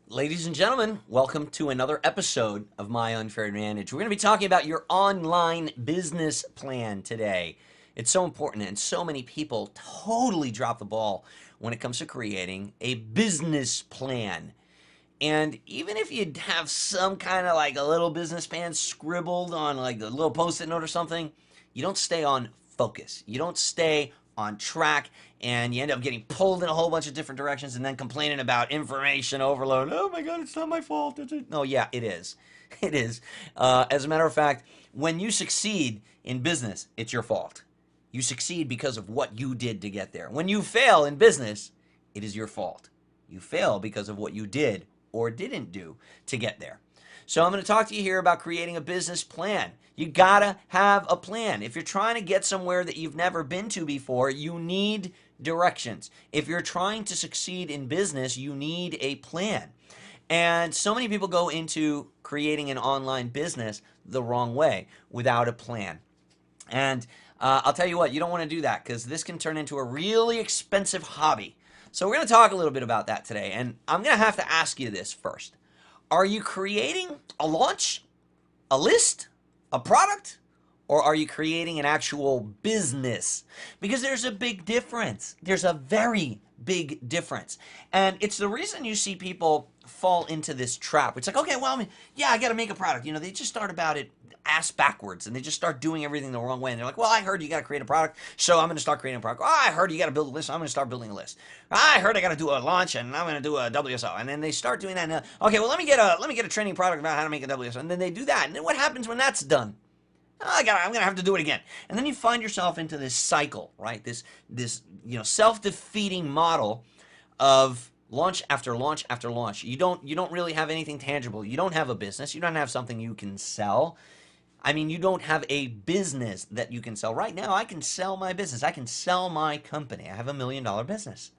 Ladies and gentlemen, welcome to another episode of My Unfair Advantage. We're going to be talking about your online business plan today. It's so important, and so many people totally drop the ball when it comes to creating a business plan. And even if you have some kind of like a little business plan scribbled on like a little post-it note or something, you don't stay on focus. You don't stay on track, and you end up getting pulled in a whole bunch of different directions and then complaining about information overload. Oh my God, it's not my fault. No, yeah, it is. It is. As a matter of fact, when you succeed in business, it's your fault. You succeed because of what you did to get there. When you fail in business, it is your fault. You fail because of what you did or didn't do to get there. So I'm going to talk to you here about creating a business plan. You gotta have a plan. If you're trying to get somewhere that you've never been to before, you need directions. If you're trying to succeed in business, you need a plan. And so many people go into creating an online business the wrong way without a plan. And I'll tell you what, you don't want to do that because this can turn into a really expensive hobby. So we're going to talk a little bit about that today. And I'm going to have to ask you this first. Are you creating a launch, a list, a product, or are you creating an actual business? Because there's a big difference. There's a very big difference. And it's the reason you see people fall into this trap. It's like, okay, well, yeah, I got to make a product. They just start about it ass backwards and they just start doing everything the wrong way. And they're like, well, I heard you got to create a product, so I'm going to start creating a product. Oh, I heard you got to build a list, so I'm going to start building a list. I heard I got to do a launch, and I'm going to do a WSO. And then they start doing that. And, okay, well, let me get a training product about how to make a WSO. And then they do that. And then what happens when that's done? I'm gonna have to do it again, and then you find yourself into this cycle, right? This self-defeating model of launch after launch after launch. You don't really have anything tangible. You don't have a business. You don't have something you can sell. I mean, you don't have a business that you can sell. Right now, I can sell my business. I can sell my company. I have $1 million business,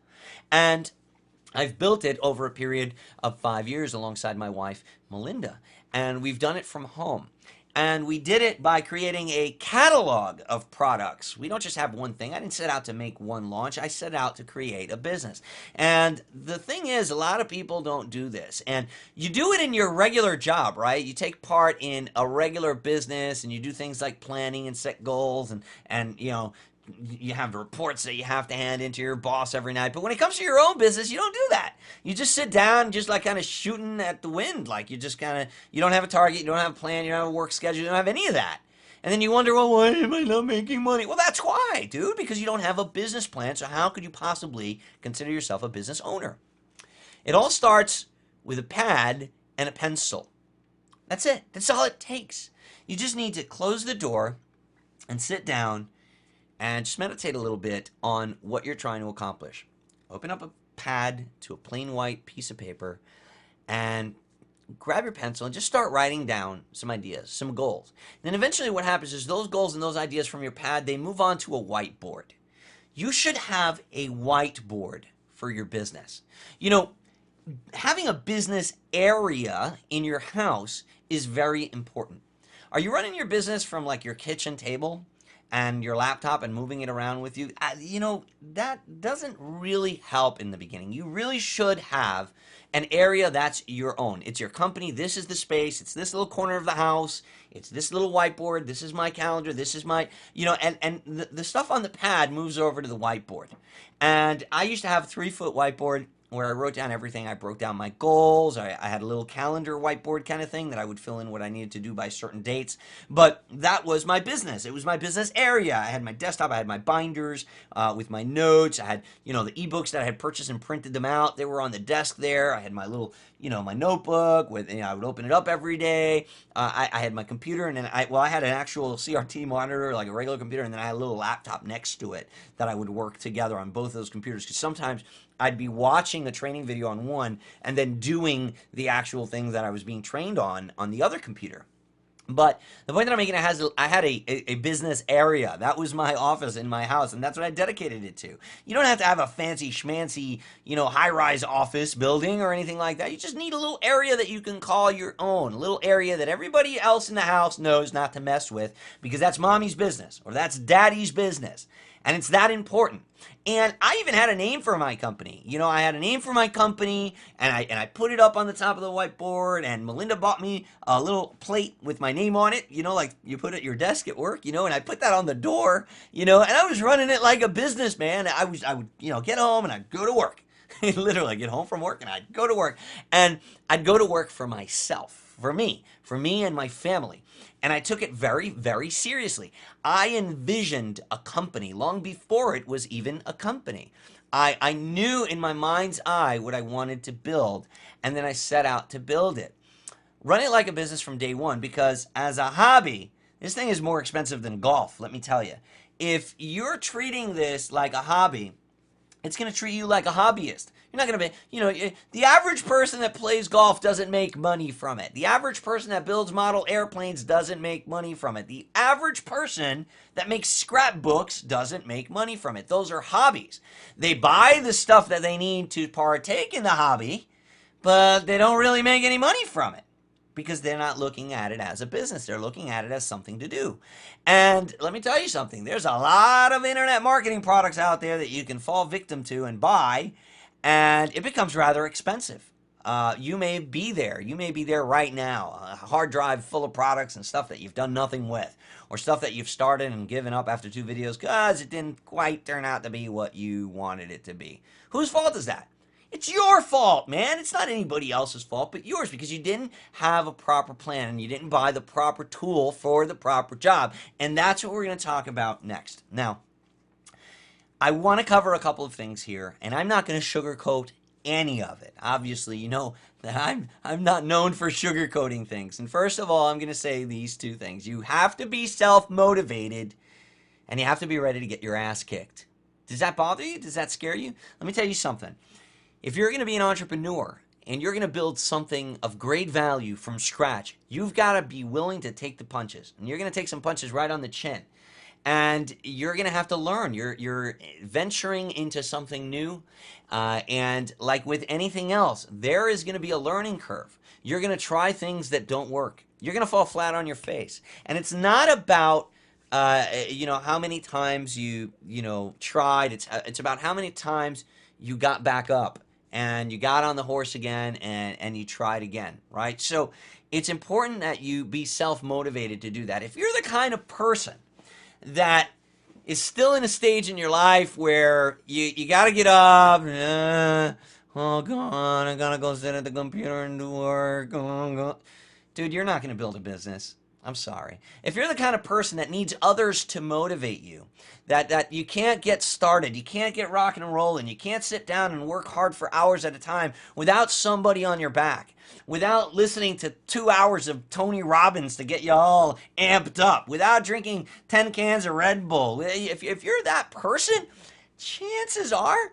and I've built it over a period of 5 years alongside my wife, Melinda, and we've done it from home. And we did it by creating a catalog of products. We don't just have one thing. I didn't set out to make one launch. I set out to create a business. And the thing is, a lot of people don't do this. And you do it in your regular job, right? You take part in a regular business and you do things like planning and set goals and you have reports that you have to hand into your boss every night. But when it comes to your own business, you don't do that. You just sit down, just like kind of shooting at the wind. Like you just kind of, you don't have a target, you don't have a plan, you don't have a work schedule, you don't have any of that. And then you wonder, well, why am I not making money? Well, that's why, dude, because you don't have a business plan. So how could you possibly consider yourself a business owner? It all starts with a pad and a pencil. That's it. That's all it takes. You just need to close the door and sit down and just meditate a little bit on what you're trying to accomplish. Open up a pad to a plain white piece of paper and grab your pencil and just start writing down some ideas, some goals. And then eventually what happens is those goals and those ideas from your pad, they move on to a whiteboard. You should have a whiteboard for your business. Having a business area in your house is very important. Are you running your business from like your kitchen table and your laptop and moving it around with you? That doesn't really help in the beginning. You really should have an area that's your own. It's your company. This is the space. It's this little corner of the house. It's this little whiteboard. This is my calendar. This is my, and the stuff on the pad moves over to the whiteboard. And I used to have a 3-foot whiteboard where I wrote down everything. I broke down my goals. I had a little calendar whiteboard kind of thing that I would fill in what I needed to do by certain dates. But that was my business. It was my business area. I had my desktop. I had my binders with my notes. I had, the ebooks that I had purchased and printed them out. They were on the desk there. I had my little, my notebook with, I would open it up every day. I had my computer, and then I had an actual CRT monitor, like a regular computer, and then I had a little laptop next to it that I would work together on both of those computers, because sometimes I'd be watching a training video on one and then doing the actual thing that I was being trained on the other computer. But the point that I'm making, I had a business area. That was my office in my house, and that's what I dedicated it to. You don't have to have a fancy schmancy, high-rise office building or anything like that. You just need a little area that you can call your own, a little area that everybody else in the house knows not to mess with, because that's mommy's business or that's daddy's business. And it's that important. And I even had a name for my company. You know, I had a name for my company, and I put it up on the top of the whiteboard, and Melinda bought me a little plate with my name on it, you know, like you put at your desk at work, you know, and I put that on the door, you know, and I was running it like a business, man. I would, you know, get home and I'd go to work. Literally, I'd get home from work and I'd go to work. And I'd go to work for myself, for me and my family. And I took it very, very seriously. I envisioned a company long before it was even a company. I knew in my mind's eye what I wanted to build, and then I set out to build it. Run it like a business from day one, because as a hobby, this thing is more expensive than golf, let me tell you. If you're treating this like a hobby, it's going to treat you like a hobbyist. You're not going to be, you know, the average person that plays golf doesn't make money from it. The average person that builds model airplanes doesn't make money from it. The average person that makes scrapbooks doesn't make money from it. Those are hobbies. They buy the stuff that they need to partake in the hobby, but they don't really make any money from it, because they're not looking at it as a business. They're looking at it as something to do. And let me tell you something. There's a lot of internet marketing products out there that you can fall victim to and buy, and it becomes rather expensive. You may be there. You may be there right now. A hard drive full of products and stuff that you've done nothing with, or stuff that you've started and given up after 2 videos because it didn't quite turn out to be what you wanted it to be. Whose fault is that? It's your fault, man. It's not anybody else's fault but yours, because you didn't have a proper plan and you didn't buy the proper tool for the proper job. And that's what we're going to talk about next. Now, I want to cover a couple of things here, and I'm not going to sugarcoat any of it. Obviously, you know that I'm not known for sugarcoating things. And first of all, I'm going to say these 2 things. You have to be self-motivated, and you have to be ready to get your ass kicked. Does that bother you? Does that scare you? Let me tell you something. If you're going to be an entrepreneur and you're going to build something of great value from scratch, you've got to be willing to take the punches. And you're going to take some punches right on the chin. And you're going to have to learn. You're venturing into something new. And like with anything else, there is going to be a learning curve. You're going to try things that don't work. You're going to fall flat on your face. And it's not about you know, how many times you tried. It's about how many times you got back up and you got on the horse again and you tried again, right? So it's important that you be self-motivated to do that. If you're the kind of person that is still in a stage in your life where you got to get up, oh God, I got to go sit at the computer and do work, dude, you're not going to build a business. I'm sorry. If you're the kind of person that needs others to motivate you, that you can't get started, you can't get rocking and rolling, you can't sit down and work hard for hours at a time without somebody on your back, without listening to 2 hours of Tony Robbins to get you all amped up, without drinking 10 cans of Red Bull, if you're that person, chances are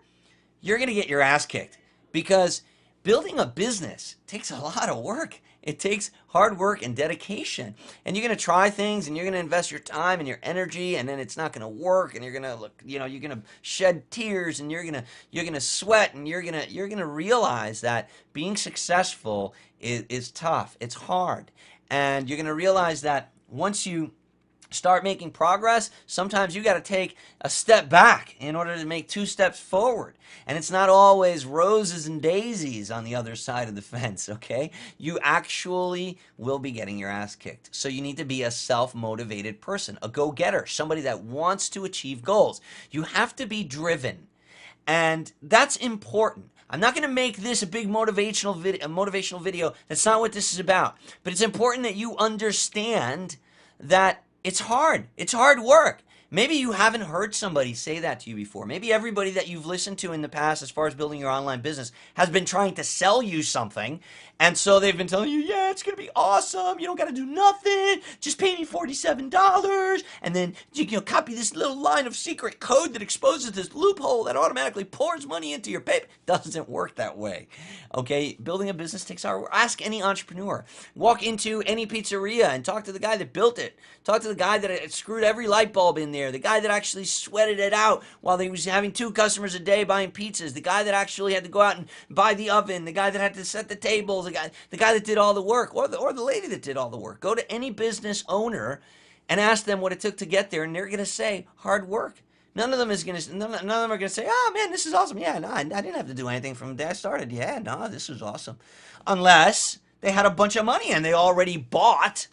you're going to get your ass kicked, because building a business takes a lot of work. It takes hard work and dedication. And you're going to try things and you're going to invest your time and your energy, and then it's not going to work, and you're going to look, you know, you're going to shed tears, and you're going to sweat, and you're going to realize that being successful is tough. It's hard. And you're going to realize that once you start making progress, sometimes you got to take a step back in order to make 2 steps forward. And it's not always roses and daisies on the other side of the fence, okay? You actually will be getting your ass kicked. So you need to be a self-motivated person, a go-getter, somebody that wants to achieve goals. You have to be driven. And that's important. I'm not going to make this a big motivational video. That's not what this is about. But it's important that you understand that it's hard. It's hard work. Maybe you haven't heard somebody say that to you before. Maybe everybody that you've listened to in the past as far as building your online business has been trying to sell you something. And so they've been telling you, yeah, it's going to be awesome. You don't got to do nothing. Just pay me $47. And then you copy this little line of secret code that exposes this loophole that automatically pours money into your PayPal. Doesn't work that way. Okay, building a business takes hard work. Ask any entrepreneur. Walk into any pizzeria and talk to the guy that built it. Talk to the guy that had screwed every light bulb in there. The guy that actually sweated it out while he was having 2 customers a day buying pizzas. The guy that actually had to go out and buy the oven. The guy that had to set the tables. The guy that did all the work, or the lady that did all the work. Go to any business owner and ask them what it took to get there, and they're going to say hard work. None of them is gonna. None of them are gonna say, "Oh man, this is awesome." Yeah, no, I didn't have to do anything from the day I started. Yeah, no, this is awesome. Unless they had a bunch of money and they already bought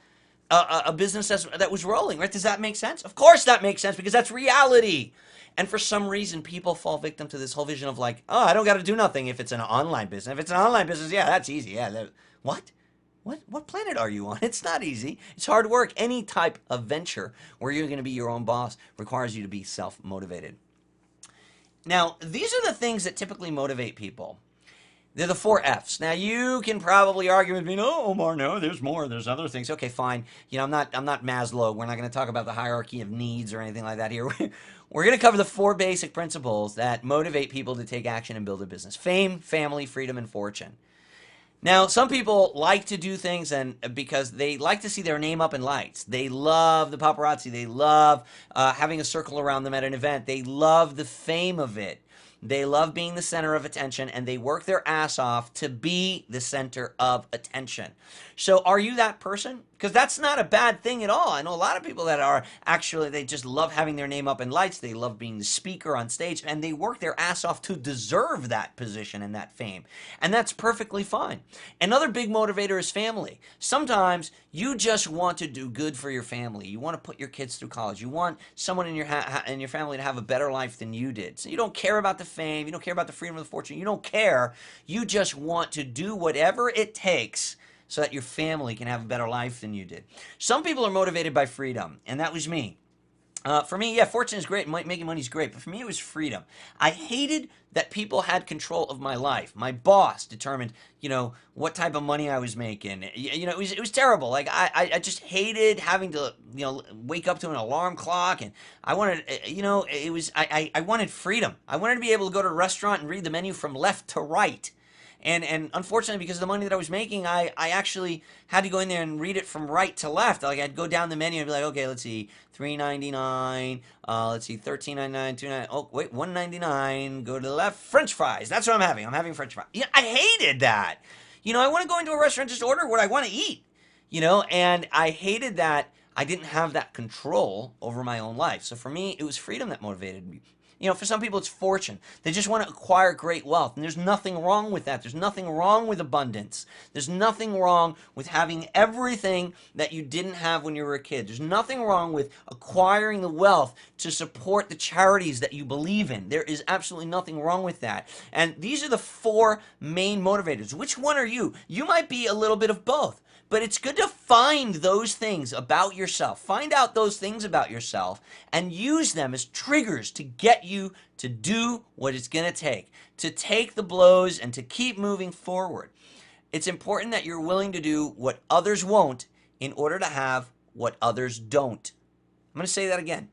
a business that was rolling. Right? Does that make sense? Of course, that makes sense because that's reality. And for some reason, people fall victim to this whole vision of like, "Oh, I don't got to do nothing if it's an online business. If it's an online business, yeah, that's easy. Yeah, what? What planet are you on? It's not easy. It's hard work. Any type of venture where you're going to be your own boss requires you to be self-motivated. Now, these are the things that typically motivate people. They're the four F's. Now, you can probably argue with me, no, Omar, no, there's more. There's other things. Okay, fine. I'm not Maslow. We're not going to talk about the hierarchy of needs or anything like that here. We're going to cover the four basic principles that motivate people to take action and build a business: fame, family, freedom, and fortune. Now, some people like to do things and because they like to see their name up in lights. They love the paparazzi. They love having a circle around them at an event. They love the fame of it. They love being the center of attention, and they work their ass off to be the center of attention. So are you that person? Because that's not a bad thing at all. I know a lot of people that are actually, they just love having their name up in lights. They love being the speaker on stage, and they work their ass off to deserve that position and that fame. And that's perfectly fine. Another big motivator is family. Sometimes you just want to do good for your family. You want to put your kids through college. You want someone in your family to have a better life than you did. So you don't care about the fame. You don't care about the freedom of the fortune. You don't care. You just want to do whatever it takes so that your family can have a better life than you did. Some people are motivated by freedom, and that was me. For me, yeah, fortune is great. Making money is great. But for me, it was freedom. I hated that people had control of my life. My boss determined, what type of money I was making. It was terrible. Like, I just hated having to, wake up to an alarm clock. And I wanted, I wanted freedom. I wanted to be able to go to a restaurant and read the menu from left to right. And unfortunately, because of the money that I was making, I actually had to go in there and read it from right to left. Like, I'd go down the menu and be like, okay, let's see, $3.99, let's see, $13.99, $2.99, oh, wait, $1.99, go to the left, French fries. That's what I'm having. I'm having French fries. Yeah, I hated that. I want to go into a restaurant, just order what I want to eat, and I hated that I didn't have that control over my own life. So for me, it was freedom that motivated me. For some people, it's fortune. They just want to acquire great wealth. And there's nothing wrong with that. There's nothing wrong with abundance. There's nothing wrong with having everything that you didn't have when you were a kid. There's nothing wrong with acquiring the wealth to support the charities that you believe in. There is absolutely nothing wrong with that. And these are the four main motivators. Which one are you? You might be a little bit of both. But it's good to find those things about yourself. Find out those things about yourself and use them as triggers to get you to do what it's going to take the blows and to keep moving forward. It's important that you're willing to do what others won't in order to have what others don't. I'm going to say that again.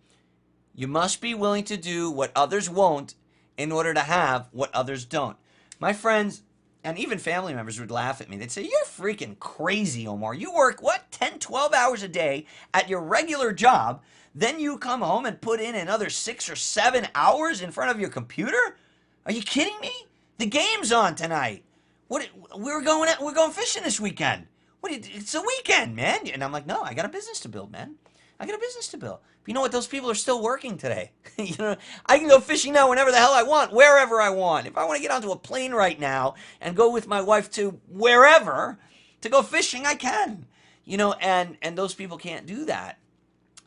You must be willing to do what others won't in order to have what others don't. My friends, and even family members would laugh at me. They'd say, you're freaking crazy, Omar. You work, 10, 12 hours a day at your regular job. Then you come home and put in another 6 or 7 hours in front of your computer? Are you kidding me? The game's on tonight. We're going fishing this weekend. It's a weekend, man. And I'm like, no, I got a business to build, man. I got a business to build. But you know what? Those people are still working today. I can go fishing now whenever the hell I want, wherever I want. If I want to get onto a plane right now and go with my wife to wherever to go fishing, I can. And those people can't do that.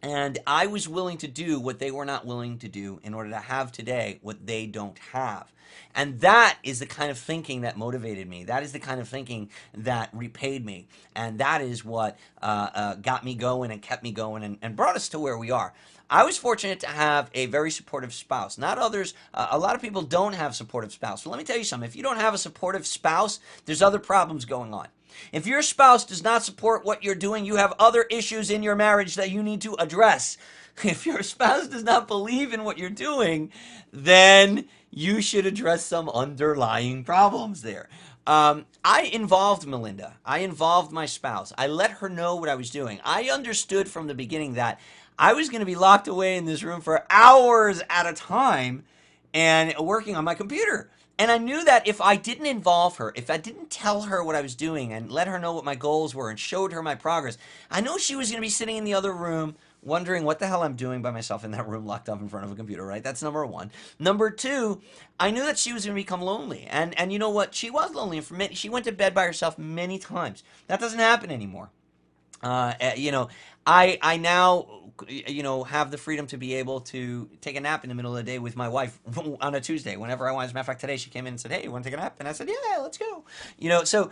And I was willing to do what they were not willing to do in order to have today what they don't have. And that is the kind of thinking that motivated me. That is the kind of thinking that repaid me. And that is what got me going and kept me going and brought us to where we are. I was fortunate to have a very supportive spouse. Not others. A lot of people don't have supportive spouse. So let me tell you something. If you don't have a supportive spouse, there's other problems going on. If your spouse does not support what you're doing, you have other issues in your marriage that you need to address. If your spouse does not believe in what you're doing, then you should address some underlying problems there. I involved Melinda. I involved my spouse. I let her know what I was doing. I understood from the beginning that I was going to be locked away in this room for hours at a time and working on my computer. And I knew that if I didn't involve her, if I didn't tell her what I was doing and let her know what my goals were and showed her my progress, I know she was going to be sitting in the other room wondering what the hell I'm doing by myself in that room locked up in front of a computer, right? That's number one. Number two, I knew that she was going to become lonely. And you know what? She was lonely. And she went to bed by herself many times. That doesn't happen anymore. You know, I now have the freedom to be able to take a nap in the middle of the day with my wife on a Tuesday whenever I want. As a matter of fact, today she came in and said, "Hey, you want to take a nap?" And I said, "Yeah, let's go." So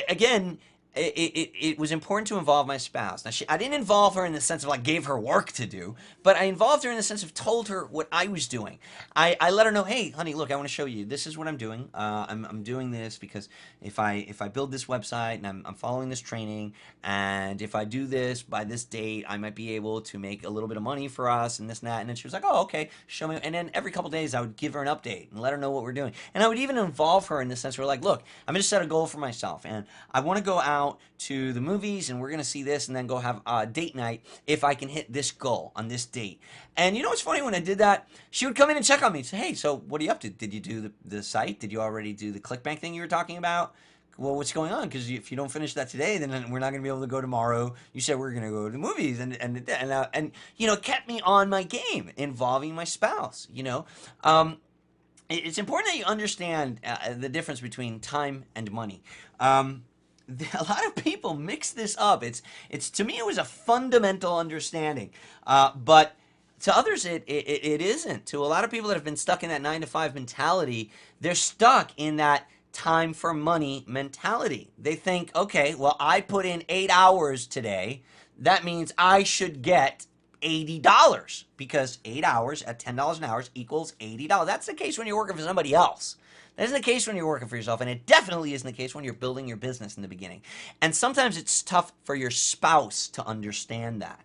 again. It was important to involve my spouse. Now, I didn't involve her in the sense of like gave her work to do, but I involved her in the sense of told her what I was doing. I let her know, hey, honey, look, I want to show you. This is what I'm doing. I'm doing this because if I build this website and I'm following this training, and if I do this by this date, I might be able to make a little bit of money for us and this and that. And then she was like, oh, okay, show me. And then every couple days I would give her an update and let her know what we're doing. And I would even involve her in the sense where like, look, I'm going to set a goal for myself, and I want to go out to the movies and we're going to see this and then go have a date night if I can hit this goal on this date. And you know what's funny? When I did that, she would come in and check on me and say, hey, so what are you up to? Did you do the site? Did you already do the ClickBank thing you were talking about? Well, what's going on? Because if you don't finish that today, then we're not going to be able to go tomorrow. You said we're going to go to the movies, and it kept me on my game, involving my spouse. It's important that you understand the difference between time and money. A lot of people mix this up. It's to me it was a fundamental understanding, but to others it isn't. To a lot of people that have been stuck in that 9 to 5 mentality, they're stuck in that time for money mentality. They think, okay, well, I put in 8 hours today. That means I should get $80 because 8 hours at $10 an hour equals $80. That's the case when you're working for somebody else. That isn't the case when you're working for yourself, and it definitely isn't the case when you're building your business in the beginning. And sometimes it's tough for your spouse to understand that.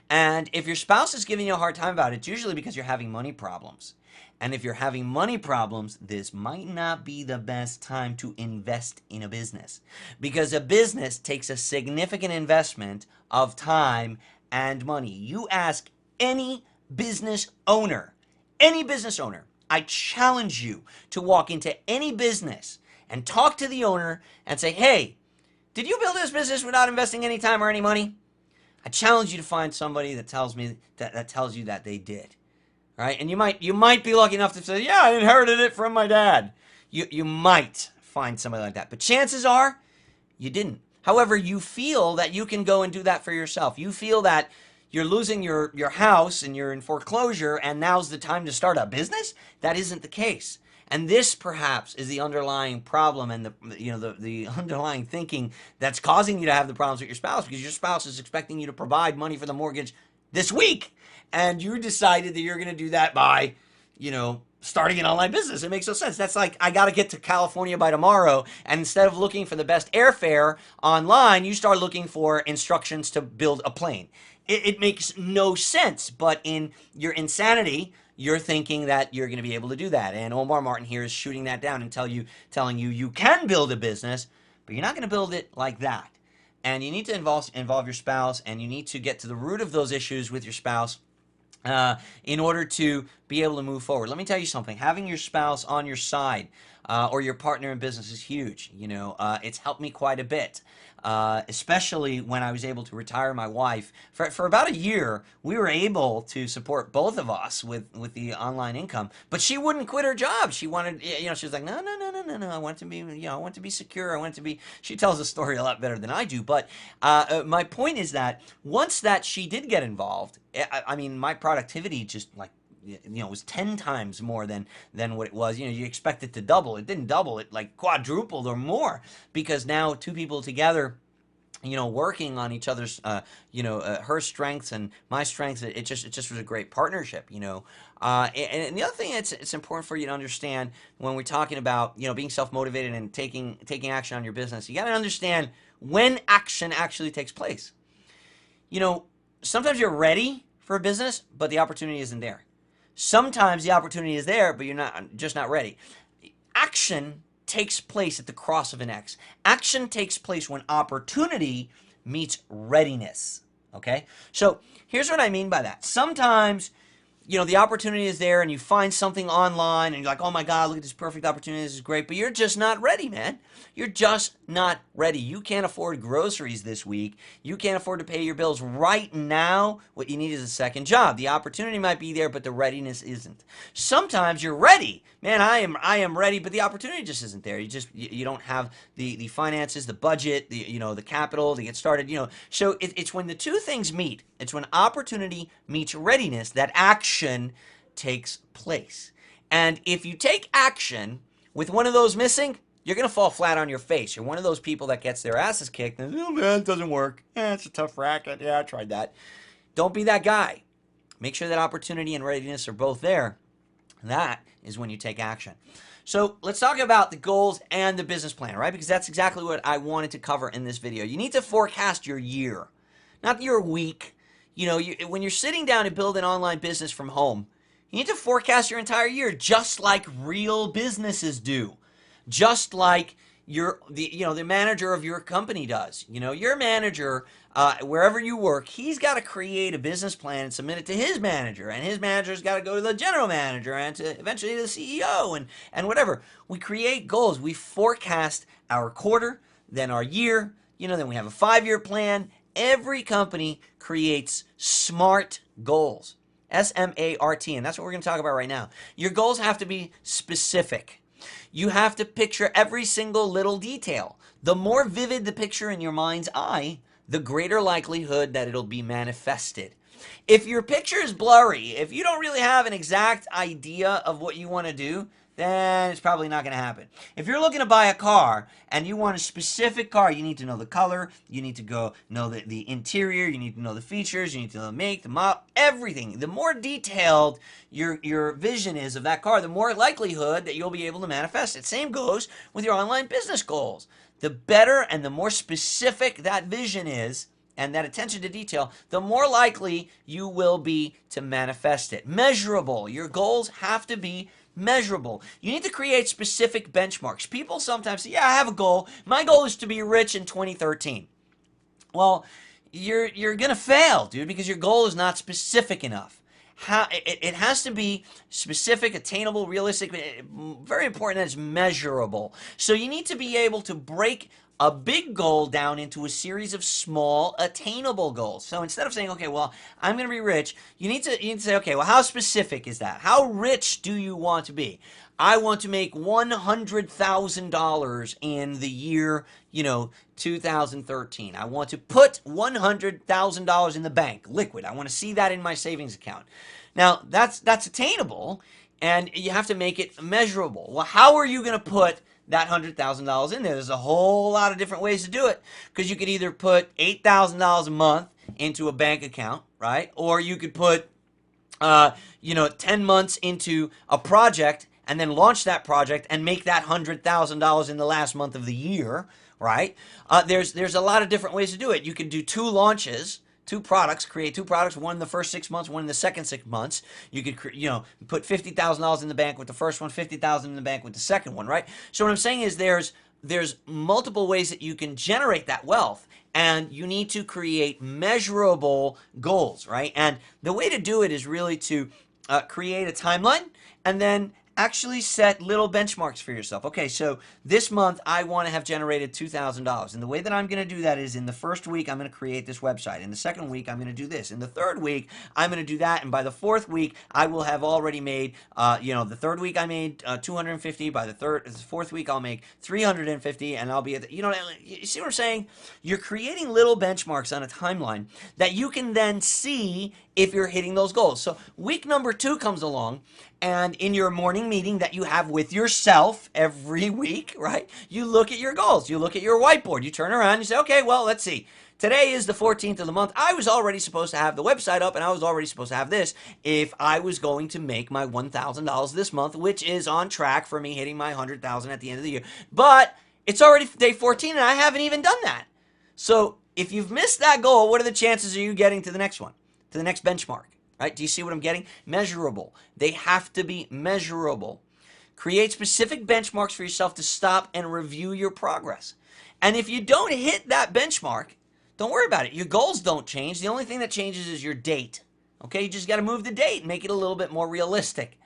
And if your spouse is giving you a hard time about it, it's usually because you're having money problems. And if you're having money problems, this might not be the best time to invest in a business, because a business takes a significant investment of time and money. You ask any business owner, I challenge you to walk into any business and talk to the owner and say, hey, did you build this business without investing any time or any money? I challenge you to find somebody that tells me that tells you that they did. All right? And you might be lucky enough to say, yeah, I inherited it from my dad. You might find somebody like that. But chances are you didn't. However, you feel that you can go and do that for yourself. You feel that you're losing your house and you're in foreclosure and now's the time to start a business. That isn't the case. And this perhaps is the underlying problem and the underlying thinking that's causing you to have the problems with your spouse, because your spouse is expecting you to provide money for the mortgage this week. And you decided that you're going to do that by, starting an online business. It makes no sense. That's like, I got to get to California by tomorrow. And instead of looking for the best airfare online, you start looking for instructions to build a plane. It makes no sense. But in your insanity, you're thinking that you're going to be able to do that. And Omar Martin here is shooting that down and telling you you can build a business, but you're not going to build it like that. And you need to involve your spouse, and you need to get to the root of those issues with your spouse in order to be able to move forward. Let me tell you something. Having your spouse on your side or your partner in business is huge. It's helped me quite a bit, especially when I was able to retire my wife. For about a year, we were able to support both of us with the online income, but she wouldn't quit her job. She wanted, she was like, no, I want to be, I want to be secure. I want to be, she tells the story a lot better than I do. But my point is that once that she did get involved, I mean, my productivity just it was 10 times more than what it was. You expect it to double. It didn't double. It like quadrupled or more, because now two people together, working on each other's, her strengths and my strengths. It just was a great partnership. And the other thing it's important for you to understand when we're talking about, being self-motivated and taking action on your business, you got to understand when action actually takes place. Sometimes you're ready for a business, but the opportunity isn't there. Sometimes the opportunity is there, but you're not ready. Action takes place at the cross of an X. Action takes place when opportunity meets readiness. Okay? So here's what I mean by that. Sometimes the opportunity is there and you find something online and you're like, oh my God, look at this perfect opportunity. This is great. But you're just not ready, man. You're just not ready. You can't afford groceries this week. You can't afford to pay your bills right now. What you need is a second job. The opportunity might be there, but the readiness isn't. Sometimes you're ready. Man, I am ready, but the opportunity just isn't there. You don't have the finances, the budget, the capital to get started. So it's when the two things meet. It's when opportunity meets readiness that action takes place. And if you take action with one of those missing, you're going to fall flat on your face. You're one of those people that gets their asses kicked and, oh man, it doesn't work. It's a tough racket. Yeah, I tried that. Don't be that guy. Make sure that opportunity and readiness are both there. That is when you take action. So let's talk about the goals and the business plan, right? Because that's exactly what I wanted to cover in this video. You need to forecast your year, not your week. When you're sitting down to build an online business from home, you need to forecast your entire year just like real businesses do. Just like the manager of your company does. Your manager, wherever you work, he's got to create a business plan and submit it to his manager, and his manager's got to go to the general manager and to eventually to the CEO and whatever. We create goals. We forecast our quarter, then our year. Then we have a 5-year plan. Every company creates SMART goals. SMART, and that's what we're going to talk about right now. Your goals have to be specific. You have to picture every single little detail. The more vivid the picture in your mind's eye, the greater likelihood that it'll be manifested. If your picture is blurry, if you don't really have an exact idea of what you want to do, then it's probably not going to happen. If you're looking to buy a car and you want a specific car, you need to know the color, you need to go know the interior, you need to know the features, you need to know the make, the model, everything. The more detailed your vision is of that car, the more likelihood that you'll be able to manifest it. Same goes with your online business goals. The better and the more specific that vision is, and that attention to detail, the more likely you will be to manifest it. Measurable. Your goals have to be measurable. You need to create specific benchmarks. People sometimes say, yeah, I have a goal. My goal is to be rich in 2013. Well, you're going to fail, dude, because your goal is not specific enough. It has to be specific, attainable, realistic, very important that it's measurable. So you need to be able to break a big goal down into a series of small, attainable goals. So instead of saying, okay, well, I'm going to be rich, you need to say, okay, well, how specific is that? How rich do you want to be? I want to make $100,000 in the year, 2013. I want to put $100,000 in the bank, liquid. I want to see that in my savings account. Now, that's attainable, and you have to make it measurable. Well, how are you going to put that $100,000 in there? There's a whole lot of different ways to do it, because you could either put $8,000 a month into a bank account, right? Or you could put, 10 months into a project and then launch that project and make that $100,000 in the last month of the year, right? There's a lot of different ways to do it. You could do 2 launches, 2 products, create 2 products, one in the first 6 months, one in the second 6 months. You could, put $50,000 in the bank with the first one, $50,000 in the bank with the second one, right? So what I'm saying is there's multiple ways that you can generate that wealth, and you need to create measurable goals, right? And the way to do it is really to create a timeline and then actually set little benchmarks for yourself. Okay, so this month I want to have generated $2,000. And the way that I'm going to do that is in the first week, I'm going to create this website. In the second week, I'm going to do this. In the third week, I'm going to do that. And by the fourth week, I will have already made, the third week I made 250. By the fourth week, I'll make 350. And I'll be at you see what I'm saying? You're creating little benchmarks on a timeline that you can then see if you're hitting those goals. So week number 2 comes along, and in your morning meeting that you have with yourself every week, right? You look at your goals. You look at your whiteboard. You turn around and you say, okay, well, let's see. Today is the 14th of the month. I was already supposed to have the website up, and I was already supposed to have this if I was going to make my $1,000 this month, which is on track for me hitting my $100,000 at the end of the year. But it's already day 14, and I haven't even done that. So if you've missed that goal, what are the chances of you getting to the next one, to the next benchmark? Right? Do you see what I'm getting? Measurable. They have to be measurable. Create specific benchmarks for yourself to stop and review your progress. And if you don't hit that benchmark, don't worry about it. Your goals don't change. The only thing that changes is your date. Okay, you just got to move the date and make it a little bit more realistic.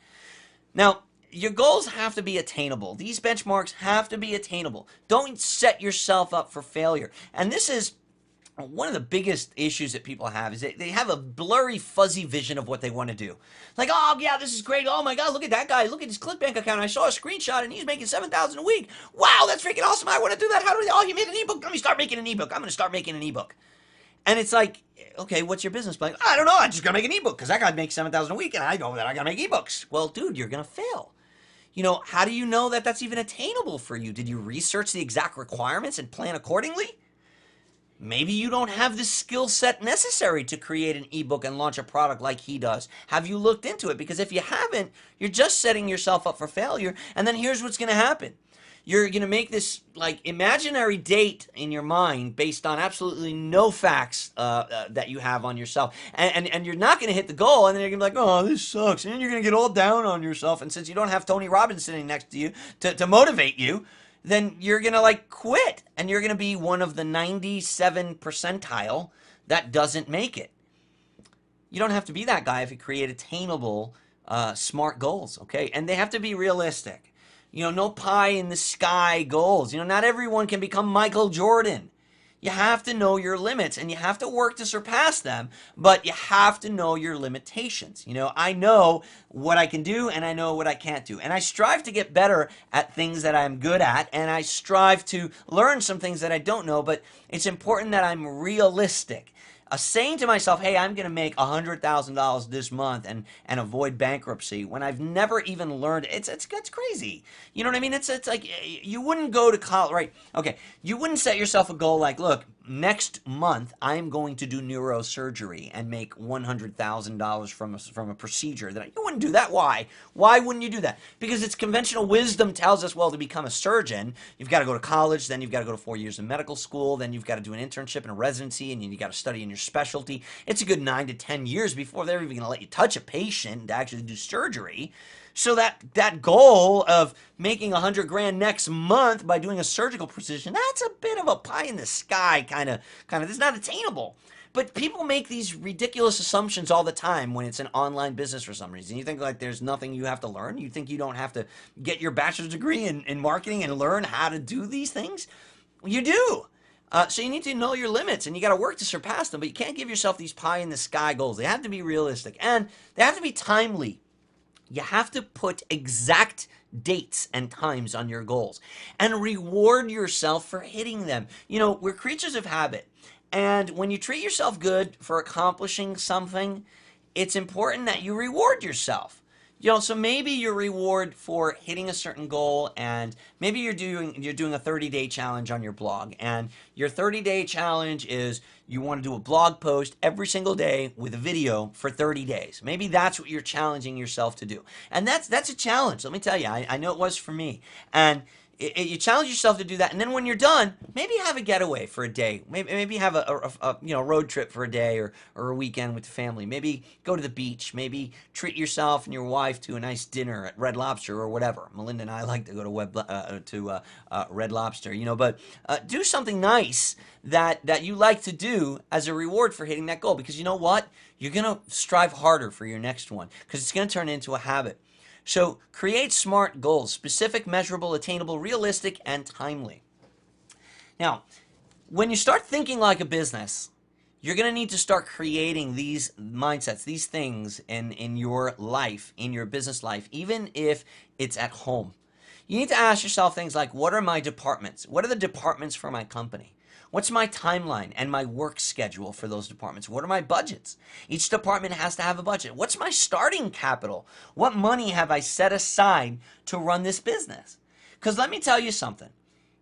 Now, your goals have to be attainable. These benchmarks have to be attainable. Don't set yourself up for failure. And this is one of the biggest issues that people have is they have a blurry, fuzzy vision of what they want to do. Like, oh yeah, this is great. Oh my God, look at that guy. Look at his ClickBank account. I saw a screenshot and he's making $7,000 a week. Wow, that's freaking awesome. I want to do that. How do we? Oh, he made an ebook. Let me start making an ebook. I'm going to start making an ebook. And it's like, okay, what's your business plan? I don't know. I'm just going to make an ebook because that guy makes $7,000 a week and I know that I got to make ebooks. Well, dude, you're going to fail. How do you know that that's even attainable for you? Did you research the exact requirements and plan accordingly? Maybe you don't have the skill set necessary to create an ebook and launch a product like he does. Have you looked into it? Because if you haven't, you're just setting yourself up for failure. And then here's what's going to happen. You're going to make this like imaginary date in your mind based on absolutely no facts that you have on yourself. And you're not going to hit the goal. And then you're going to be like, oh, this sucks. And then you're going to get all down on yourself. And since you don't have Tony Robbins sitting next to you to motivate you, then you're going to like quit. And you're going to be one of the 97 percentile that doesn't make it. You don't have to be that guy if you create attainable, smart goals, okay? And they have to be realistic. No pie in the sky goals. Not everyone can become Michael Jordan. You have to know your limits and you have to work to surpass them, but you have to know your limitations. I know what I can do and I know what I can't do. And I strive to get better at things that I'm good at, and I strive to learn some things that I don't know, but it's important that I'm realistic. Saying to myself, hey, I'm going to make $100,000 this month and avoid bankruptcy when I've never even learned, it's crazy. You know what I mean? It's like you wouldn't go to college, right? Okay, you wouldn't set yourself a goal like, look, next month I'm going to do neurosurgery and make $100,000 from a procedure. You wouldn't do that. Why? Why wouldn't you do that? Because it's conventional wisdom tells us, well, to become a surgeon, you've got to go to college, then you've got to go to 4 years of medical school, then you've got to do an internship and a residency, and you got to study in your specialty. It's a good 9 to 10 years before they're even going to let you touch a patient to actually do surgery. So that goal of making $100,000 next month by doing a surgical precision, that's a bit of a pie in the sky kind of. It's not attainable. But people make these ridiculous assumptions all the time when it's an online business for some reason. You think like there's nothing you have to learn. You think you don't have to get your bachelor's degree in marketing and learn how to do these things. You do. So you need to know your limits and you got to work to surpass them. But you can't give yourself these pie in the sky goals. They have to be realistic and they have to be timely. You have to put exact dates and times on your goals and reward yourself for hitting them. We're creatures of habit. And when you treat yourself good for accomplishing something, it's important that you reward yourself. So maybe your reward for hitting a certain goal, and maybe you're doing a 30-day challenge on your blog, and your 30-day challenge is you want to do a blog post every single day with a video for 30 days. Maybe that's what you're challenging yourself to do. And that's a challenge. Let me tell you, I know it was for me. And you challenge yourself to do that, and then when you're done, maybe have a getaway for a day. Maybe have a road trip for a day or a weekend with the family. Maybe go to the beach. Maybe treat yourself and your wife to a nice dinner at Red Lobster or whatever. Melinda and I like to go to Red Lobster. But do something nice that you like to do as a reward for hitting that goal. Because you know what? You're gonna strive harder for your next one because it's gonna turn into a habit. So create SMART goals: specific, measurable, attainable, realistic, and timely. Now, when you start thinking like a business, you're going to need to start creating these mindsets, these things in your life, in your business life, even if it's at home. You need to ask yourself things like, what are my departments? What are the departments for my company? What's my timeline and my work schedule for those departments? What are my budgets? Each department has to have a budget. What's my starting capital? What money have I set aside to run this business? Because let me tell you something.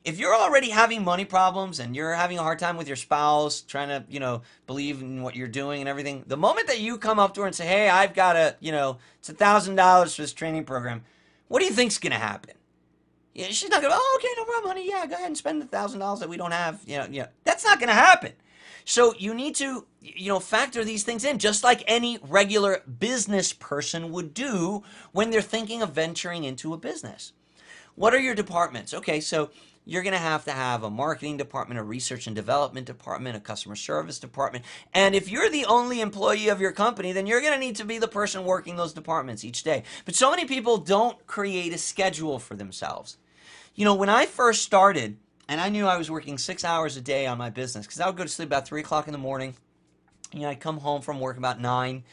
If you're already having money problems and you're having a hard time with your spouse, trying to, believe in what you're doing and everything, the moment that you come up to her and say, hey, I've got it's $1,000 for this training program, what do you think's going to happen? Yeah, she's not going to, oh, okay, no problem, honey. Yeah, go ahead and spend the $1,000 that we don't have. That's not going to happen. So you need to, factor these things in, just like any regular business person would do when they're thinking of venturing into a business. What are your departments? Okay, so you're going to have a marketing department, a research and development department, a customer service department. And if you're the only employee of your company, then you're going to need to be the person working those departments each day. But so many people don't create a schedule for themselves. When I first started, and I knew I was working 6 hours a day on my business, because I would go to sleep about 3 o'clock in the morning. I'd come home from work about 9,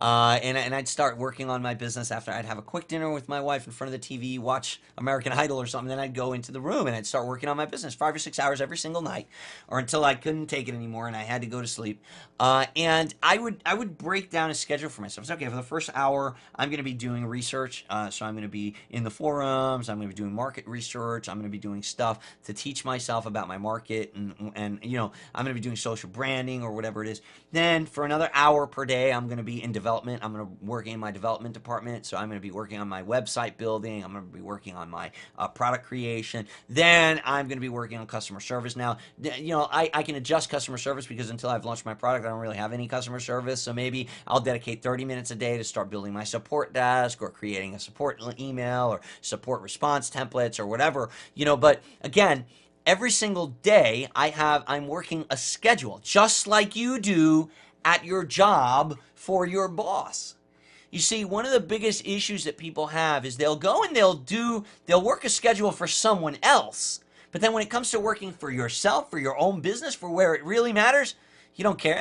and I'd start working on my business after I'd have a quick dinner with my wife in front of the TV, watch American Idol or something. Then I'd go into the room and I'd start working on my business 5 or 6 hours every single night, or until I couldn't take it anymore and I had to go to sleep. And I would break down a schedule for myself. So, okay, for the first hour, I'm going to be doing research. So I'm going to be in the forums. I'm going to be doing market research. I'm going to be doing stuff to teach myself about my market, and I'm going to be doing social branding or whatever it is. Then for another hour per day, I'm going to be in development. I'm going to work in my development department. So I'm going to be working on my website building. I'm going to be working on my product creation. Then I'm going to be working on customer service. Now, I can adjust customer service because until I've launched my product, I don't really have any customer service. So maybe I'll dedicate 30 minutes a day to start building my support desk or creating a support email or support response templates or whatever, but again, every single day I'm working a schedule, just like you do at your job for your boss. You see, one of the biggest issues that people have is they'll go and they'll work a schedule for someone else, but then when it comes to working for yourself, for your own business, for where it really matters, you don't care.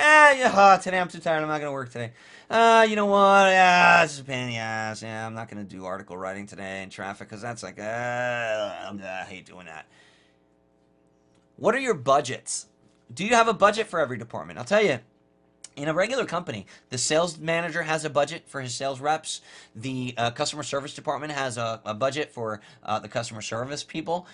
Today I'm too tired, I'm not going to work today. You know what? This is a pain in the ass. I'm not going to do article writing today in traffic because that's like, I hate doing that. What are your budgets? Do you have a budget for every department? I'll tell you, in a regular company, the sales manager has a budget for his sales reps. The customer service department has a budget for the customer service people.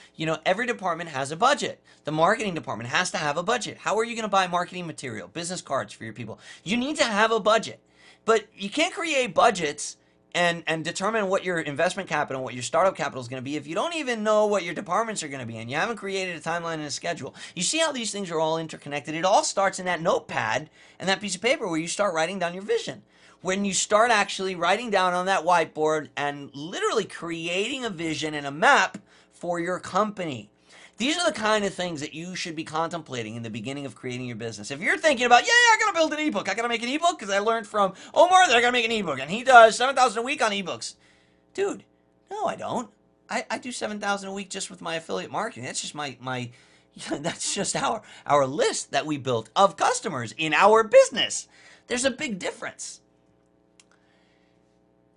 Every department has a budget. The marketing department has to have a budget. How are you going to buy marketing material, business cards for your people? You need to have a budget. But you can't create budgets and determine what your investment capital, what your startup capital is going to be if you don't even know what your departments are going to be and you haven't created a timeline and a schedule. You see how these things are all interconnected? It all starts in that notepad and that piece of paper where you start writing down your vision. When you start actually writing down on that whiteboard and literally creating a vision and a map for your company. These are the kind of things that you should be contemplating in the beginning of creating your business. If you're thinking about, I got to build an ebook. I got to make an ebook because I learned from Omar that I got to make an ebook. And he does 7,000 a week on ebooks. Dude, no, I don't. I do 7,000 a week just with my affiliate marketing. That's just that's just our list that we built of customers in our business. There's a big difference.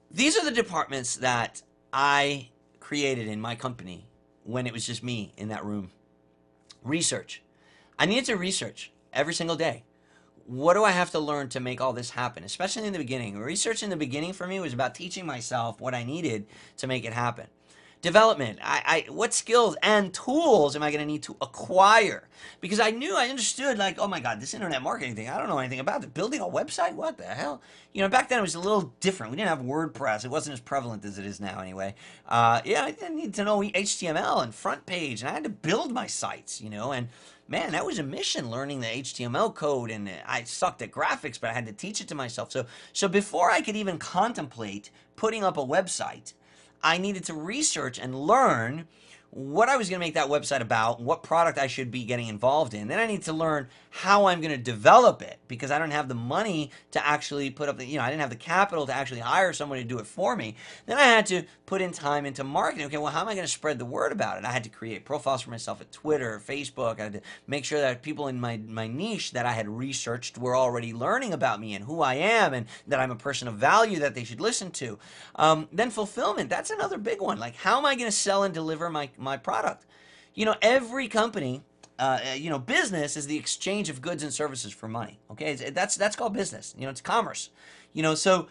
These are the departments that I created in my company when it was just me in that room. Research. I needed to research every single day. What do I have to learn to make all this happen? Especially in the beginning. Research in the beginning for me was about teaching myself what I needed to make it happen. Development. What skills and tools am I going to need to acquire? Because I understood, like, oh my God, this internet marketing thing, I don't know anything about it. Building a website? What the hell? Back then it was a little different. We didn't have WordPress. It wasn't as prevalent as it is now anyway. I didn't need to know HTML and front page, and I had to build my sites, and man, that was a mission, learning the HTML code, and I sucked at graphics, but I had to teach it to myself. So before I could even contemplate putting up a website, I needed to research and learn what I was going to make that website about, what product I should be getting involved in. Then I need to learn how I'm going to develop it because I don't have the money to actually put up I didn't have the capital to actually hire someone to do it for me. Then I had to put in time into marketing. Okay, well, how am I going to spread the word about it? I had to create profiles for myself at Twitter, Facebook. I had to make sure that people in my niche that I had researched were already learning about me and who I am and that I'm a person of value that they should listen to. Then fulfillment, that's another big one. Like, how am I going to sell and deliver my product? Every company, business is the exchange of goods and services for money. Okay, that's called business. It's commerce. So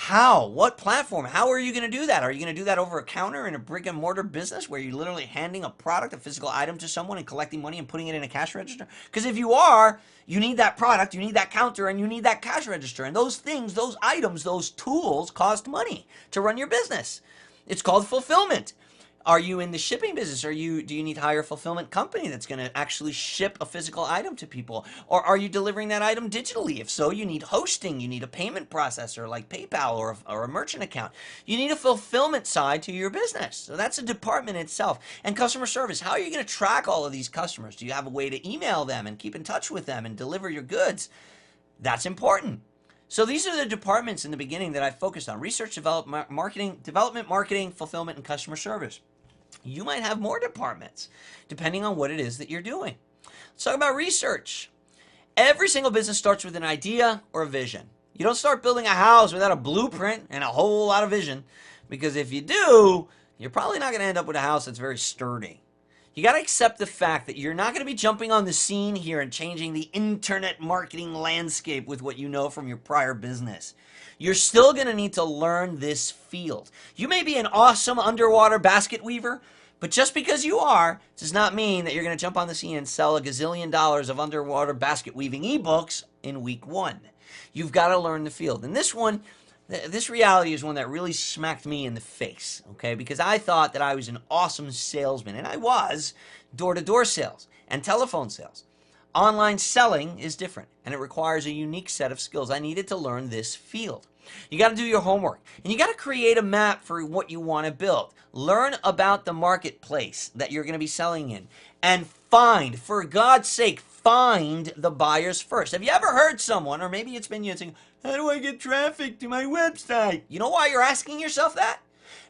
what platform? How are you going to do that? Are you going to do that over a counter in a brick and mortar business where you're literally handing a product, a physical item to someone and collecting money and putting it in a cash register? Because if you are, you need that product, you need that counter, and you need that cash register. And those things, those items, those tools cost money to run your business. It's called fulfillment. Are you in the shipping business? Do you need to hire a fulfillment company that's going to actually ship a physical item to people? Or are you delivering that item digitally? If so, you need hosting, you need a payment processor like PayPal or a merchant account. You need a fulfillment side to your business. So that's a department itself. And customer service, how are you going to track all of these customers? Do you have a way to email them and keep in touch with them and deliver your goods? That's important. So these are the departments in the beginning that I focused on: research, development, marketing, fulfillment, and customer service. You might have more departments depending on what it is that you're doing. Let's talk about research. Every single business starts with an idea or a vision. You don't start building a house without a blueprint and a whole lot of vision, because if you do, you're probably not going to end up with a house that's very sturdy. You got to accept the fact that you're not going to be jumping on the scene here and changing the internet marketing landscape with what you know from your prior business. You're still going to need to learn this field. You may be an awesome underwater basket weaver, but just because you are does not mean that you're going to jump on the scene and sell a gazillion dollars of underwater basket weaving ebooks in week one. You've got to learn the field. And this reality is one that really smacked me in the face, okay? Because I thought that I was an awesome salesman, and I was. Door-to-door sales and telephone sales. Online selling is different, and it requires a unique set of skills. I needed to learn this field. You got to do your homework, and you got to create a map for what you want to build. Learn about the marketplace that you're going to be selling in, and find, for God's sake, find the buyers first. Have you ever heard someone, or maybe it's been you, saying, how do I get traffic to my website? You know why you're asking yourself that?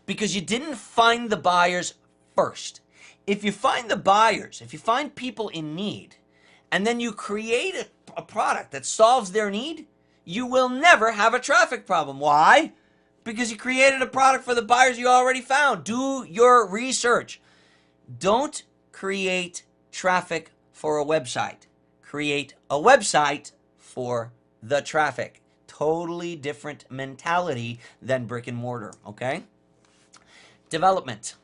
Because you didn't find the buyers first. If you find the buyers, if you find people in need, and then you create a product that solves their need, you will never have a traffic problem. Why? Because you created a product for the buyers you already found. Do your research. Don't create traffic for a website. Create a website for the traffic. Totally different mentality than brick and mortar, okay? Development.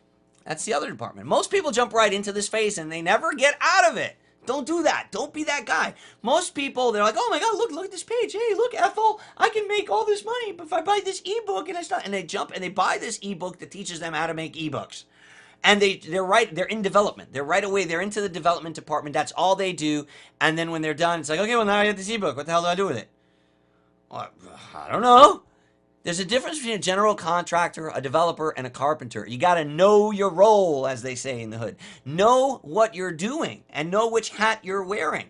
That's the other department. Most people jump right into this phase and they never get out of it. Don't do that. Don't be that guy. Most people, they're like, oh my God, look at this page. Hey, look, Ethel, I can make all this money if I buy this ebook and it's not. And they jump and they buy this ebook that teaches them how to make ebooks. And they're in development. They're into the development department. That's all they do. And then when they're done, it's like, okay, well, now I have this ebook. What the hell do I do with it? Well, I don't know. There's a difference between a general contractor, a developer, and a carpenter. You got to know your role, as they say in the hood. Know what you're doing and know which hat you're wearing.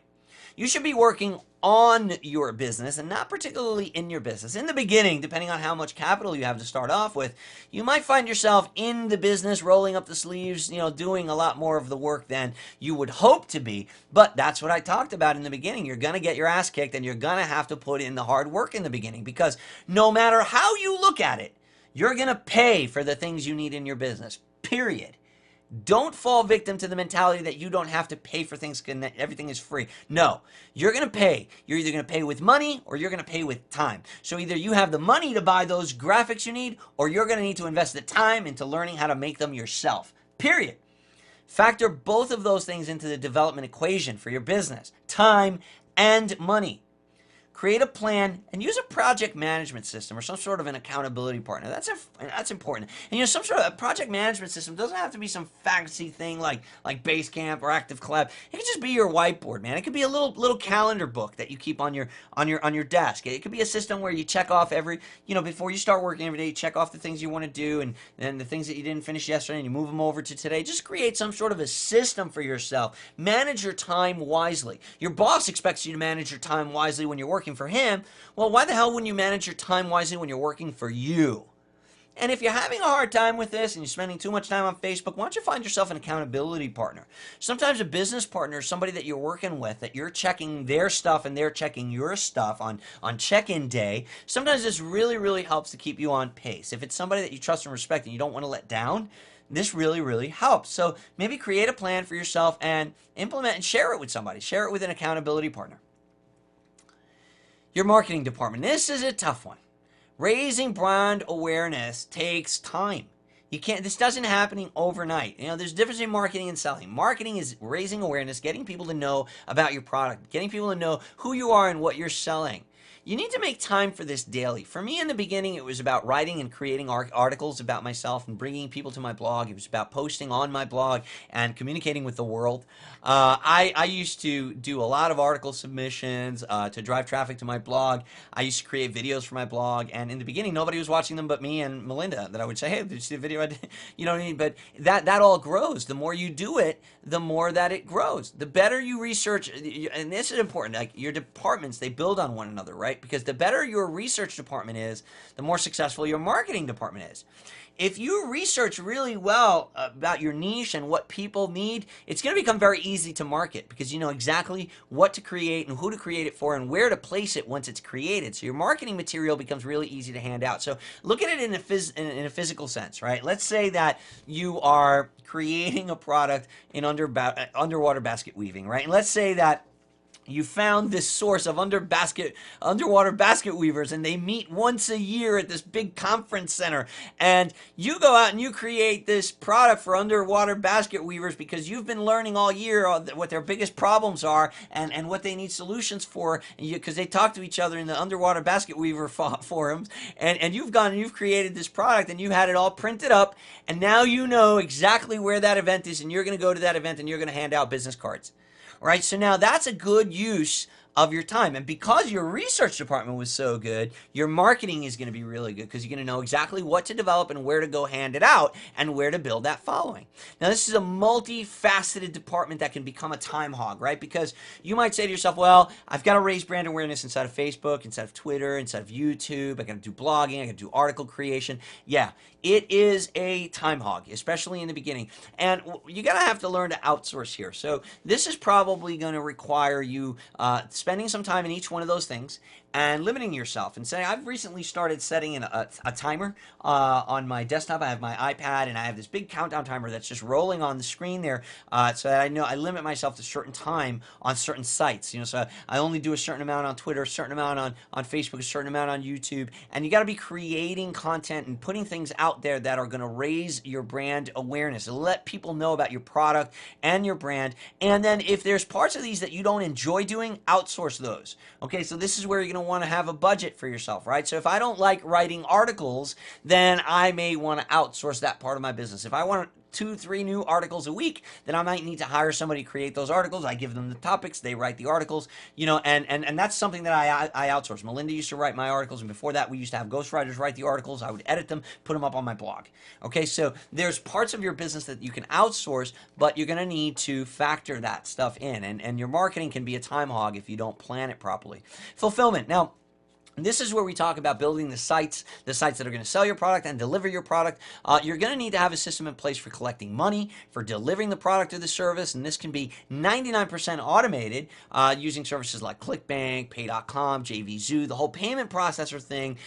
You should be working on your business and not particularly in your business. In the beginning, depending on how much capital you have to start off with, you might find yourself in the business, rolling up the sleeves, doing a lot more of the work than you would hope to be. But that's what I talked about in the beginning. You're going to get your ass kicked and you're going to have to put in the hard work in the beginning, because no matter how you look at it, you're going to pay for the things you need in your business, period. Don't fall victim to the mentality that you don't have to pay for things and that everything is free. No, you're going to pay. You're either going to pay with money or you're going to pay with time. So either you have the money to buy those graphics you need, or you're going to need to invest the time into learning how to make them yourself. Period. Factor both of those things into the development equation for your business: time and money. Create a plan and use a project management system or some sort of an accountability partner. That's important. And some sort of a project management system doesn't have to be some fancy thing like Basecamp or ActiveCollab. It could just be your whiteboard, man. It could be a little calendar book that you keep on your desk. It could be a system where you check off before you start working every day, you check off the things you want to do and then the things that you didn't finish yesterday and you move them over to today. Just create some sort of a system for yourself. Manage your time wisely. Your boss expects you to manage your time wisely when you're working for him. Well, why the hell wouldn't you manage your time wisely when you're working for you? And if you're having a hard time with this and you're spending too much time on Facebook, why don't you find yourself an accountability partner? Sometimes a business partner is somebody that you're working with, that you're checking their stuff and they're checking your stuff on check-in day. Sometimes this really, really helps to keep you on pace. If it's somebody that you trust and respect and you don't want to let down, this really, really helps. So maybe create a plan for yourself and implement and share it with somebody. Share it with an accountability partner. Your marketing department. This is a tough one. Raising brand awareness takes time. This doesn't happen overnight. There's a difference between marketing and selling. Marketing is raising awareness, getting people to know about your product, getting people to know who you are and what you're selling. You need to make time for this daily. For me in the beginning, it was about writing and creating articles about myself and bringing people to my blog. It was about posting on my blog and communicating with the world. I used to do a lot of article submissions to drive traffic to my blog. I used to create videos for my blog, and in the beginning, nobody was watching them but me and Melinda. That I would say, "Hey, did you see the video I did?" You know what I mean? But that all grows. The more you do it, the more that it grows. The better you research, and this is important. Like your departments, they build on one another, right? Because the better your research department is, the more successful your marketing department is. If you research really well about your niche and what people need, it's going to become very easy to market because you know exactly what to create and who to create it for and where to place it once it's created. So your marketing material becomes really easy to hand out. So look at it in a physical sense, right? Let's say that you are creating a product in underwater basket weaving, right? And let's say that you found this source of underwater basket weavers, and they meet once a year at this big conference center. And you go out and you create this product for underwater basket weavers because you've been learning all year what their biggest problems are and what they need solutions for, because they talk to each other in the underwater basket weaver forums. And you've gone and you've created this product and you've had it all printed up, and now you know exactly where that event is, and you're going to go to that event and you're going to hand out business cards. Right, so now that's a good use of your time. And because your research department was so good, your marketing is going to be really good because you're going to know exactly what to develop and where to go hand it out and where to build that following. Now, this is a multifaceted department that can become a time hog, right? Because you might say to yourself, well, I've got to raise brand awareness inside of Facebook, inside of Twitter, inside of YouTube. I got to do blogging. I got to do article creation. Yeah, it is a time hog, especially in the beginning. And you're going to have to learn to outsource here. So this is probably going to require you spending some time in each one of those things and limiting yourself and saying, I've recently started setting a timer on my desktop. I have my iPad and I have this big countdown timer that's just rolling on the screen there so that I know I limit myself to a certain time on certain sites. You know, so I only do a certain amount on Twitter, a certain amount on Facebook, a certain amount on YouTube. And you got to be creating content and putting things out there that are going to raise your brand awareness and let people know about your product and your brand. And then if there's parts of these that you don't enjoy doing, outsource those. Okay, so this is where you're going to want to have a budget for yourself, right? So if I don't like writing articles, then I may want to outsource that part of my business. If I want 2-3 new articles a week, then I might need to hire somebody to create those articles. I give them the topics, they write the articles, you know, and that's something that I outsource. Melinda used to write my articles, and before that we used to have ghostwriters write the articles. I would edit them, put them up on my blog. Okay, so there's parts of your business that you can outsource, but you're going to need to factor that stuff in, and your marketing can be a time hog if you don't plan it properly. Fulfillment. Now, this is where we talk about building the sites that are going to sell your product and deliver your product. You're going to need to have a system in place for collecting money, for delivering the product or the service, and this can be 99% automated using services like ClickBank, Pay.com, JVZoo. The whole payment processor thing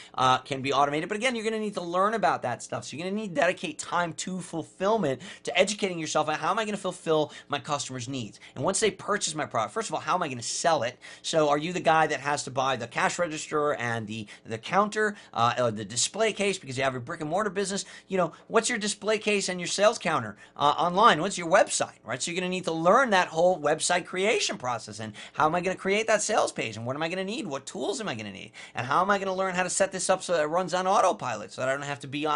can be automated, but again, you're going to need to learn about that stuff. So you're going to need to dedicate time to fulfillment, to educating yourself on how am I going to fulfill my customers' needs. And once they purchase my product, first of all, how am I going to sell it? So are you the guy that has to buy the cash register and the counter, or the display case because you have a brick and mortar business? You know, what's your display case and your sales counter online? What's your website, right? So you're going to need to learn that whole website creation process and how am I going to create that sales page and what am I going to need? What tools am I going to need? And how am I going to learn how to set this up so that it runs on autopilot so that I don't have to be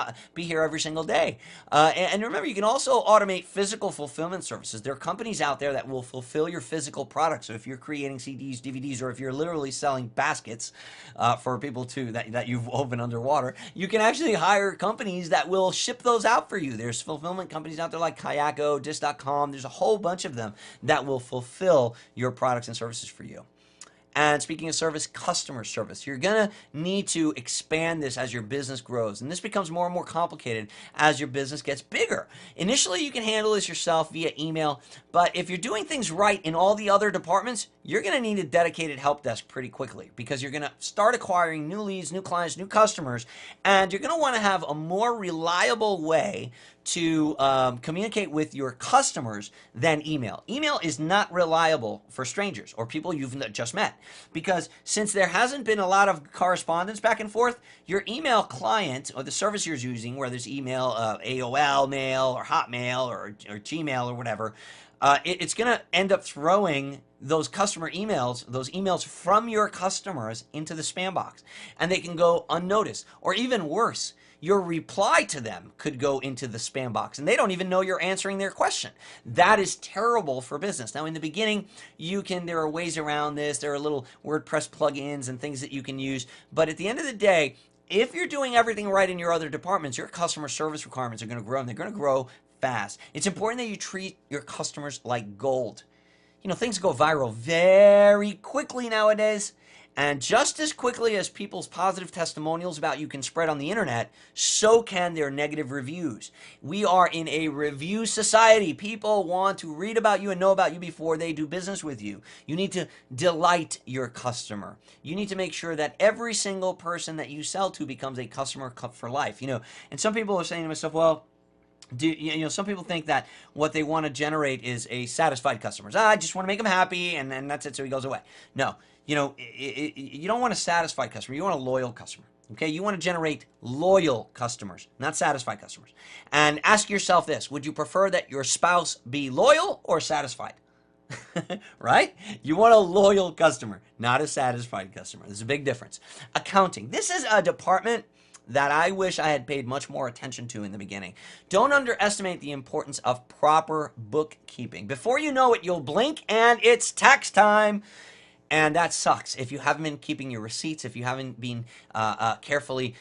here every single day? And remember, you can also automate physical fulfillment services. There are companies out there that will fulfill your physical product. So if you're creating CDs, DVDs, or if you're literally selling baskets, for people that you've woven underwater, you can actually hire companies that will ship those out for you. There's fulfillment companies out there like Kayako, Dis.com. There's a whole bunch of them that will fulfill your products and services for you. And speaking of service, customer service. You're going to need to expand this as your business grows. And this becomes more and more complicated as your business gets bigger. Initially, you can handle this yourself via email. But if you're doing things right in all the other departments, you're going to need a dedicated help desk pretty quickly because you're going to start acquiring new leads, new clients, new customers. And you're going to want to have a more reliable way to communicate with your customers than email. Email is not reliable for strangers or people you've just met because since there hasn't been a lot of correspondence back and forth, your email client or the service you're using, whether it's email, AOL mail or Hotmail or Gmail or whatever, it's going to end up throwing those customer emails, those emails from your customers into the spam box, and they can go unnoticed. Or even worse, your reply to them could go into the spam box and they don't even know you're answering their question. That is terrible for business. Now, in the beginning, there are ways around this. There are little WordPress plugins and things that you can use. But at the end of the day, if you're doing everything right in your other departments, your customer service requirements are going to grow, and they're going to grow fast. It's important that you treat your customers like gold. You know, things go viral very quickly nowadays. And just as quickly as people's positive testimonials about you can spread on the internet, so can their negative reviews. We are in a review society. People want to read about you and know about you before they do business with you. You need to delight your customer. You need to make sure that every single person that you sell to becomes a customer for life. You know, and some people are saying to myself, well, some people think that what they want to generate is a satisfied customer. I just want to make them happy, and then that's it, so he goes away. No, you don't want a satisfied customer. You want a loyal customer. Okay, you want to generate loyal customers, not satisfied customers. And ask yourself this: would you prefer that your spouse be loyal or satisfied? Right? You want a loyal customer, not a satisfied customer. There's a big difference. Accounting. This is a department that I wish I had paid much more attention to in the beginning. Don't underestimate the importance of proper bookkeeping. Before you know it, you'll blink and it's tax time. And that sucks. If you haven't been keeping your receipts, if you haven't been carefully,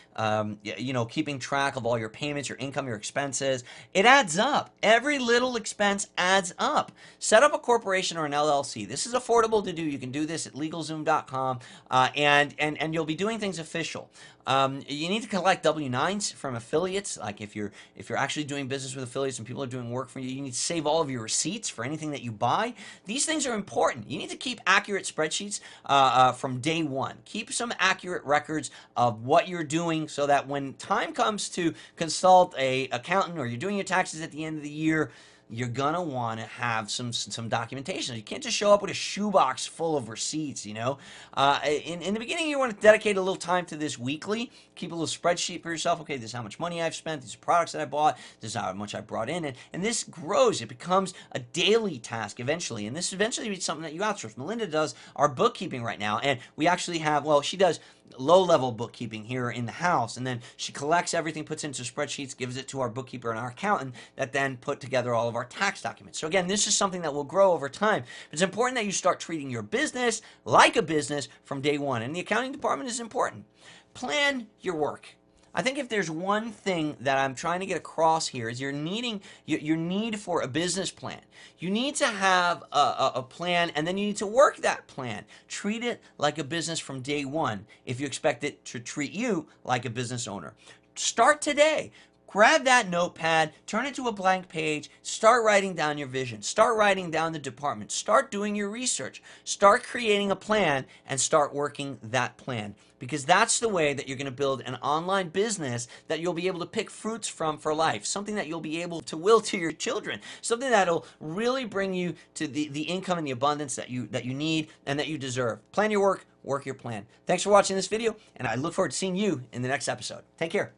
keeping track of all your payments, your income, your expenses, it adds up. Every little expense adds up. Set up a corporation or an LLC. This is affordable to do. You can do this at LegalZoom.com, and you'll be doing things official. You need to collect W-9s from affiliates. Like if you're actually doing business with affiliates and people are doing work for you, you need to save all of your receipts for anything that you buy. These things are important. You need to keep accurate spreadsheets from day one. Keep some accurate records of what you're doing so that when time comes to consult a accountant or you're doing your taxes at the end of the year, you're gonna want to have some documentation. You can't just show up with a shoebox full of receipts, you know. In the beginning, you want to dedicate a little time to this weekly. Keep a little spreadsheet for yourself. Okay, this is how much money I've spent. These are products that I bought. This is how much I brought in. And this grows. It becomes a daily task eventually. And this eventually is something that you outsource. Melinda does our bookkeeping right now. And we actually have, well, she does low-level bookkeeping here in the house, and then she collects everything, puts it into spreadsheets, gives it to our bookkeeper and our accountant that then put together all of our tax documents. So again, this is something that will grow over time. It's important that you start treating your business like a business from day one, and the accounting department is important. Plan your work. I think if there's one thing that I'm trying to get across here is your need for a business plan. You need to have a plan, and then you need to work that plan. Treat it like a business from day one if you expect it to treat you like a business owner. Start today. Grab that notepad, turn it to a blank page, start writing down your vision, start writing down the department, start doing your research, start creating a plan, and start working that plan. Because that's the way that you're going to build an online business that you'll be able to pick fruits from for life, something that you'll be able to will to your children, something that'll really bring you to the income and the abundance that you need and that you deserve. Plan your work, work your plan. Thanks for watching this video, and I look forward to seeing you in the next episode. Take care.